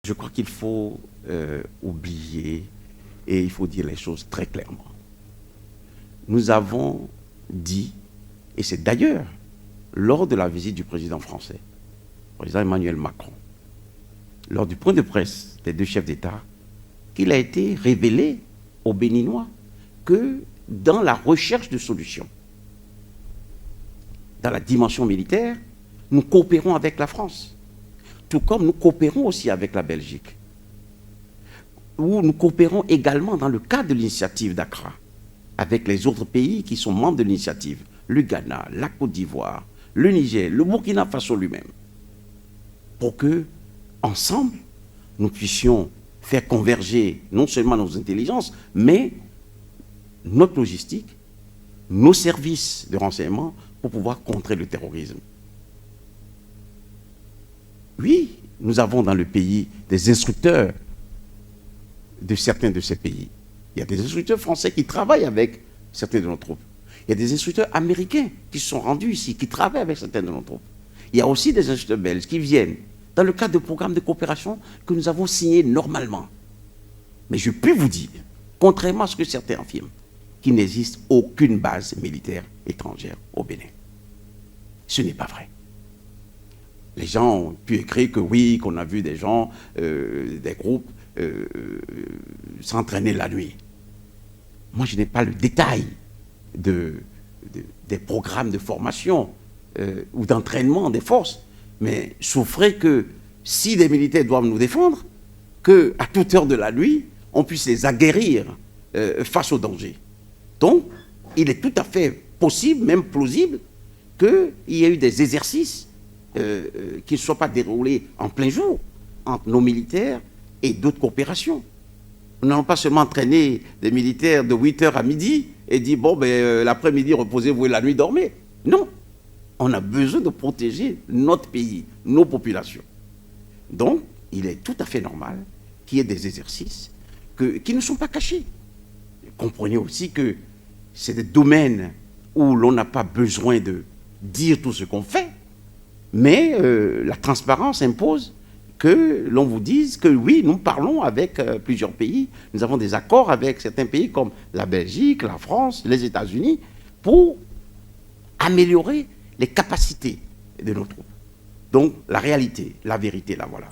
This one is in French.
Je crois qu'il faut oublier et il faut dire les choses très clairement. Nous avons dit, et c'est d'ailleurs lors de la visite du président français, le président Emmanuel Macron, lors du point de presse des deux chefs d'État, qu'il a été révélé aux Béninois que dans la recherche de solutions, dans la dimension militaire, nous coopérons avec la France. Tout comme nous coopérons aussi avec la Belgique, où nous coopérons également dans le cadre de l'initiative d'Accra, avec les autres pays qui sont membres de l'initiative, le Ghana, la Côte d'Ivoire, le Niger, le Burkina Faso lui-même, pour que, ensemble, nous puissions faire converger non seulement nos intelligences, mais notre logistique, nos services de renseignement pour pouvoir contrer le terrorisme. Oui, nous avons dans le pays des instructeurs de certains de ces pays. Il y a des instructeurs français qui travaillent avec certains de nos troupes. Il y a des instructeurs américains qui se sont rendus ici, qui travaillent avec certains de nos troupes. Il y a aussi des instructeurs belges qui viennent dans le cadre de programmes de coopération que nous avons signés normalement. Mais je peux vous dire, contrairement à ce que certains affirment, qu'il n'existe aucune base militaire étrangère au Bénin. Ce n'est pas vrai. Les gens ont pu écrire que oui, qu'on a vu des gens, des groupes s'entraîner la nuit. Moi, je n'ai pas le détail des programmes de formation ou d'entraînement des forces, mais souffrez que si des militaires doivent nous défendre, qu'à toute heure de la nuit, on puisse les aguerrir face au danger. Donc, il est tout à fait possible, même plausible, qu'il y ait eu des exercices qui ne soient pas déroulés en plein jour entre nos militaires et d'autres coopérations. Nous n'allons pas seulement entraîner des militaires de 8h à midi et dire, bon, ben, l'après-midi, reposez-vous et la nuit, dormez. Non, on a besoin de protéger notre pays, nos populations. Donc, il est tout à fait normal qu'il y ait des exercices qui ne sont pas cachés. Comprenez aussi que c'est des domaines où l'on n'a pas besoin de dire tout ce qu'on fait, mais la transparence impose que l'on vous dise que oui, nous parlons avec plusieurs pays, nous avons des accords avec certains pays comme la Belgique, la France, les États-Unis, pour améliorer les capacités de nos troupes. Donc la réalité, la vérité, la voilà.